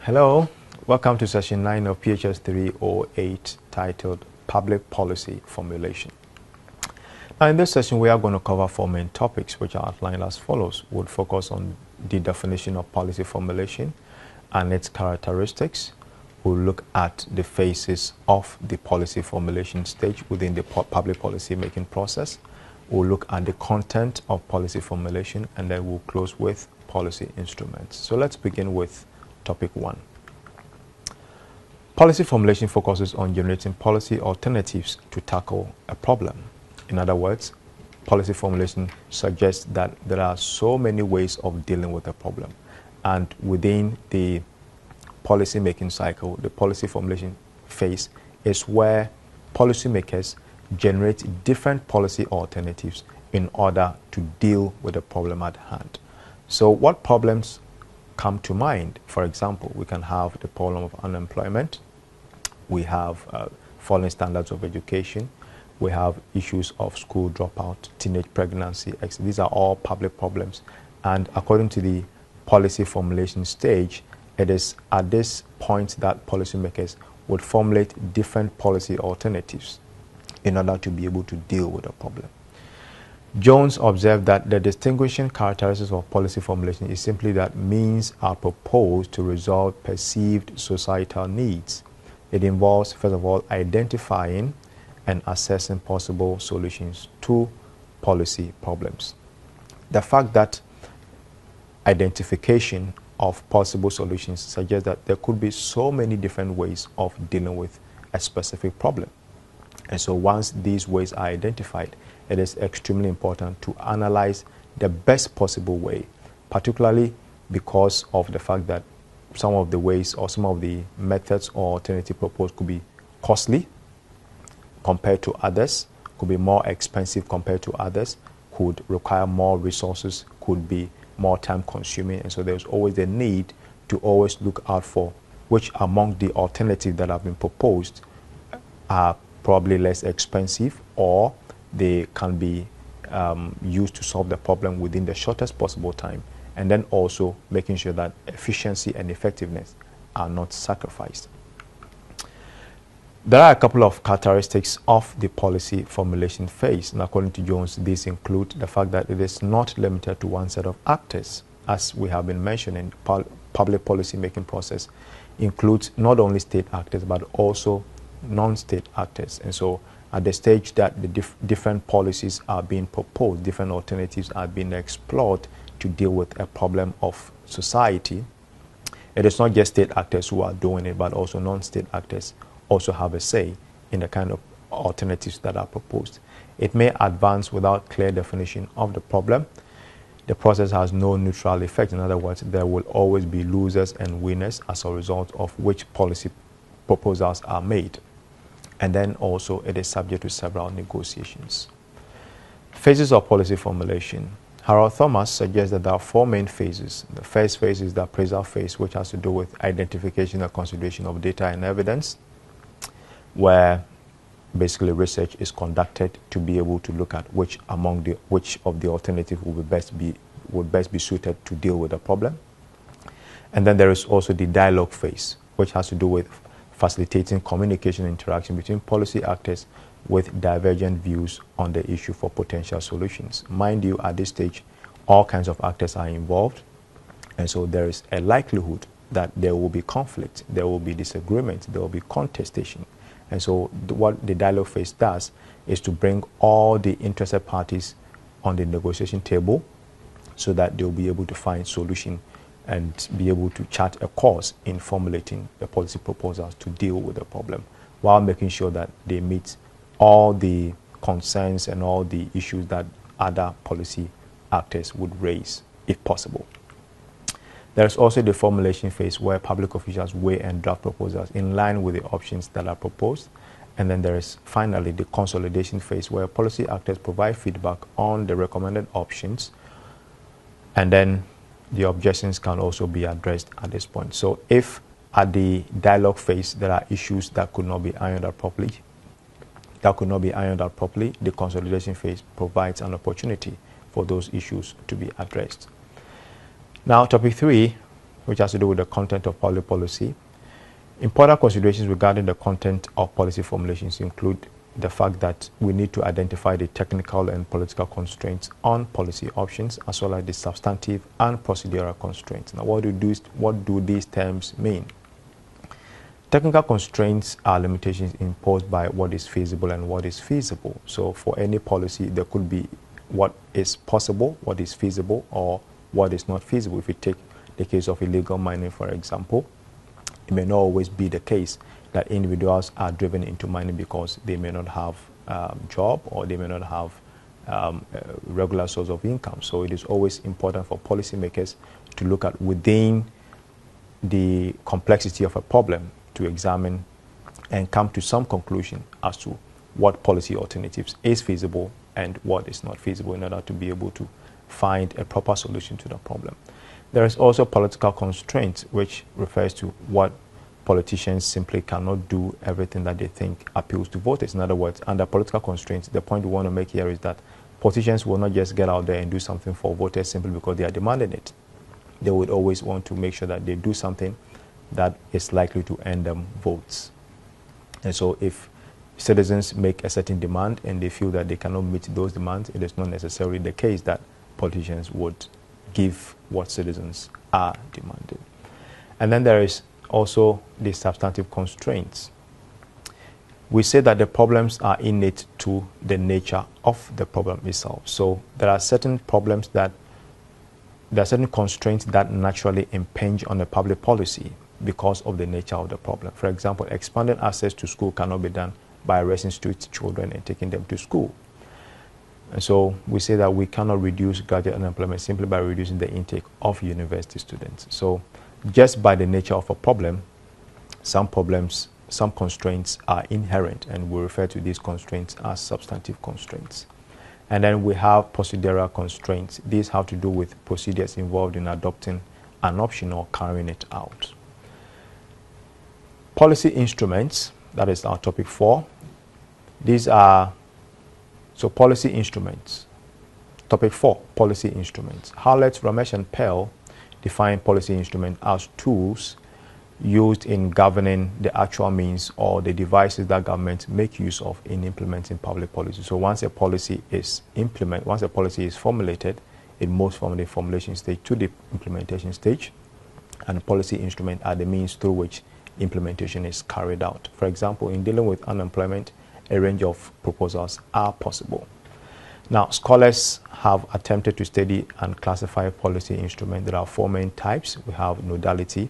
Hello, welcome to session 9 of PHS 308 titled Public Policy Formulation. Now in this session we are going to cover four main topics which are outlined as follows. We'll focus on the definition of policy formulation and its characteristics. We'll look at the phases of the policy formulation stage within the public policy making process. We'll look at the content of policy formulation, and then we'll close with policy instruments. So let's begin with topic 1. Policy formulation focuses on generating policy alternatives to tackle a problem. In other words, policy formulation suggests that there are so many ways of dealing with a problem. And within the policy making cycle, the policy formulation phase is where policymakers generate different policy alternatives in order to deal with the problem at hand. So what problems come to mind? For example, we can have the problem of unemployment. We have falling standards of education. We have issues of school dropout, teenage pregnancy. These are all public problems. And according to the policy formulation stage, it is at this point that policymakers would formulate different policy alternatives in order to be able to deal with the problem. Jones observed that the distinguishing characteristics of policy formulation is simply that means are proposed to resolve perceived societal needs. It involves, first of all, identifying and assessing possible solutions to policy problems. The fact that identification of possible solutions suggests that there could be so many different ways of dealing with a specific problem. And so once these ways are identified, it is extremely important to analyze the best possible way, particularly because of the fact that some of the ways or some of the methods or alternative proposed could be costly compared to others, could be more expensive compared to others, could require more resources, could be more time consuming. And so there's always the need to always look out for which among the alternatives that have been proposed are probably less expensive, or they can be used to solve the problem within the shortest possible time, and then also making sure that efficiency and effectiveness are not sacrificed. There are a couple of characteristics of the policy formulation phase, and according to Jones, these include the fact that it is not limited to one set of actors. As we have been mentioning, public policy making process includes not only state actors but also non-state actors. And so at the stage that the different policies are being proposed, different alternatives are being explored to deal with a problem of society, it is not just state actors who are doing it, but also non-state actors also have a say in the kind of alternatives that are proposed. It may advance without clear definition of the problem. The process has no neutral effect. In other words, there will always be losers and winners as a result of which policy proposals are made. And then also it is subject to several negotiations. Phases of policy formulation. Harold Thomas suggests that there are four main phases. The first phase is the appraisal phase, which has to do with identification and consideration of data and evidence, where basically research is conducted to be able to look at which of the alternatives would best be suited to deal with the problem. And then there is also the dialogue phase, which has to do with facilitating communication and interaction between policy actors with divergent views on the issue for potential solutions. Mind you, at this stage, all kinds of actors are involved, and so there is a likelihood that there will be conflict, there will be disagreement, there will be contestation. And so what the dialogue phase does is to bring all the interested parties on the negotiation table so that they'll be able to find solution and be able to chart a course in formulating the policy proposals to deal with the problem, while making sure that they meet all the concerns and all the issues that other policy actors would raise, if possible. There is also the formulation phase, where public officials weigh and draft proposals in line with the options that are proposed. And then there is finally the consolidation phase, where policy actors provide feedback on the recommended options, and then the objections can also be addressed at this point. So if at the dialogue phase there are issues that could not be ironed out properly, the consolidation phase provides an opportunity for those issues to be addressed. Now, topic 3, which has to do with the content of public policy. Important considerations regarding the content of policy formulations include the fact that we need to identify the technical and political constraints on policy options, as well as the substantive and procedural constraints. Now, what do these terms mean? Technical constraints are limitations imposed by what is feasible and what is feasible. So for any policy, there could be what is possible, what is feasible, or what is not feasible. If you take the case of illegal mining, for example, it may not always be the case that individuals are driven into mining because they may not have a job, or they may not have a regular source of income. So it is always important for policymakers to look at within the complexity of a problem, to examine and come to some conclusion as to what policy alternatives is feasible and what is not feasible, in order to be able to find a proper solution to the problem. There is also political constraints, which refers to what politicians simply cannot do everything that they think appeals to voters. In other words, under political constraints, the point we want to make here is that politicians will not just get out there and do something for voters simply because they are demanding it. They would always want to make sure that they do something that is likely to earn them votes. And so if citizens make a certain demand and they feel that they cannot meet those demands, it is not necessarily the case that politicians would give what citizens are demanding. And then there is also the substantive constraints. We say that the problems are innate to the nature of the problem itself. So there are certain constraints that naturally impinge on the public policy because of the nature of the problem. For example, expanding access to school cannot be done by arresting street children and taking them to school. And so we say that we cannot reduce graduate unemployment simply by reducing the intake of university students. So just by the nature of a problem, some constraints are inherent, and we refer to these constraints as substantive constraints. And then we have procedural constraints. These have to do with procedures involved in adopting an option or carrying it out. Policy instruments, that is our topic 4. These are, so policy instruments. Topic 4, policy instruments. Howlett, Ramesh, and Pearl define policy instruments as tools used in governing the actual means or the devices that governments make use of in implementing public policy. So once a policy is formulated, it moves from the formulation stage to the implementation stage, and policy instruments are the means through which implementation is carried out. For example, in dealing with unemployment, a range of proposals are possible. Now, scholars have attempted to study and classify policy instruments. There are 4 main types. We have nodality,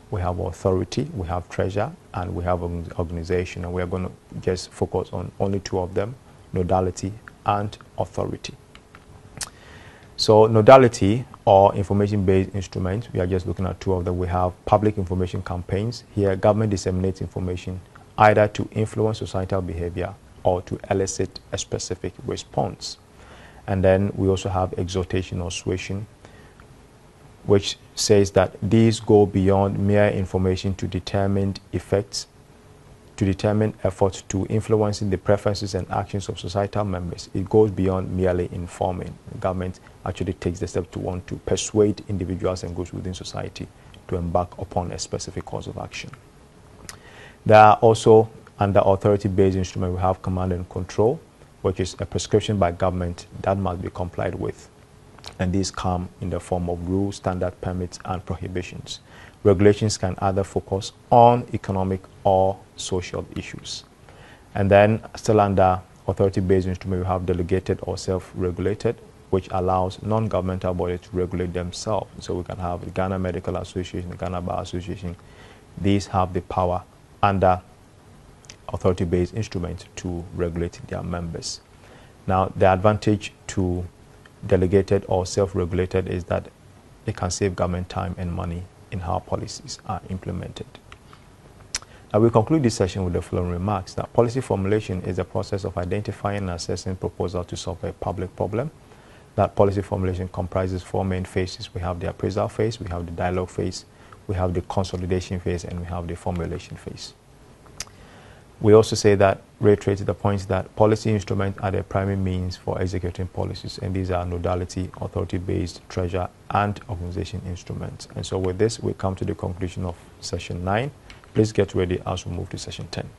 we have authority, we have treasure, and we have organization. And we are going to just focus on only 2 of them, nodality and authority. So nodality, or information-based instruments, we are just looking at 2 of them. We have public information campaigns. Here, government disseminates information either to influence societal behavior or to elicit a specific response. And then we also have exhortation or suasion, which says that these go beyond mere information to determine effects, to determine efforts to influencing the preferences and actions of societal members. It goes beyond merely informing. The government actually takes the step to want to persuade individuals and groups within society to embark upon a specific course of action. There are also, under authority-based instrument, we have command and control, which is a prescription by government that must be complied with. And these come in the form of rules, standard permits, and prohibitions. Regulations can either focus on economic or social issues. And then, still under authority-based instrument, we have delegated or self-regulated, which allows non-governmental bodies to regulate themselves. So we can have the Ghana Medical Association, the Ghana Bar Association. These have the power under authority-based instruments to regulate their members. Now, the advantage to delegated or self-regulated is that it can save government time and money in how policies are implemented. I will conclude this session with the following remarks: that policy formulation is the process of identifying and assessing proposals to solve a public problem. That policy formulation comprises 4 main phases. We have the appraisal phase, we have the dialogue phase, we have the consolidation phase, and we have the formulation phase. We also say that, reiterate the point that policy instruments are the primary means for executing policies, and these are nodality, authority-based, treasure, and organization instruments. And so with this, we come to the conclusion of session 9. Please get ready as we move to session 10.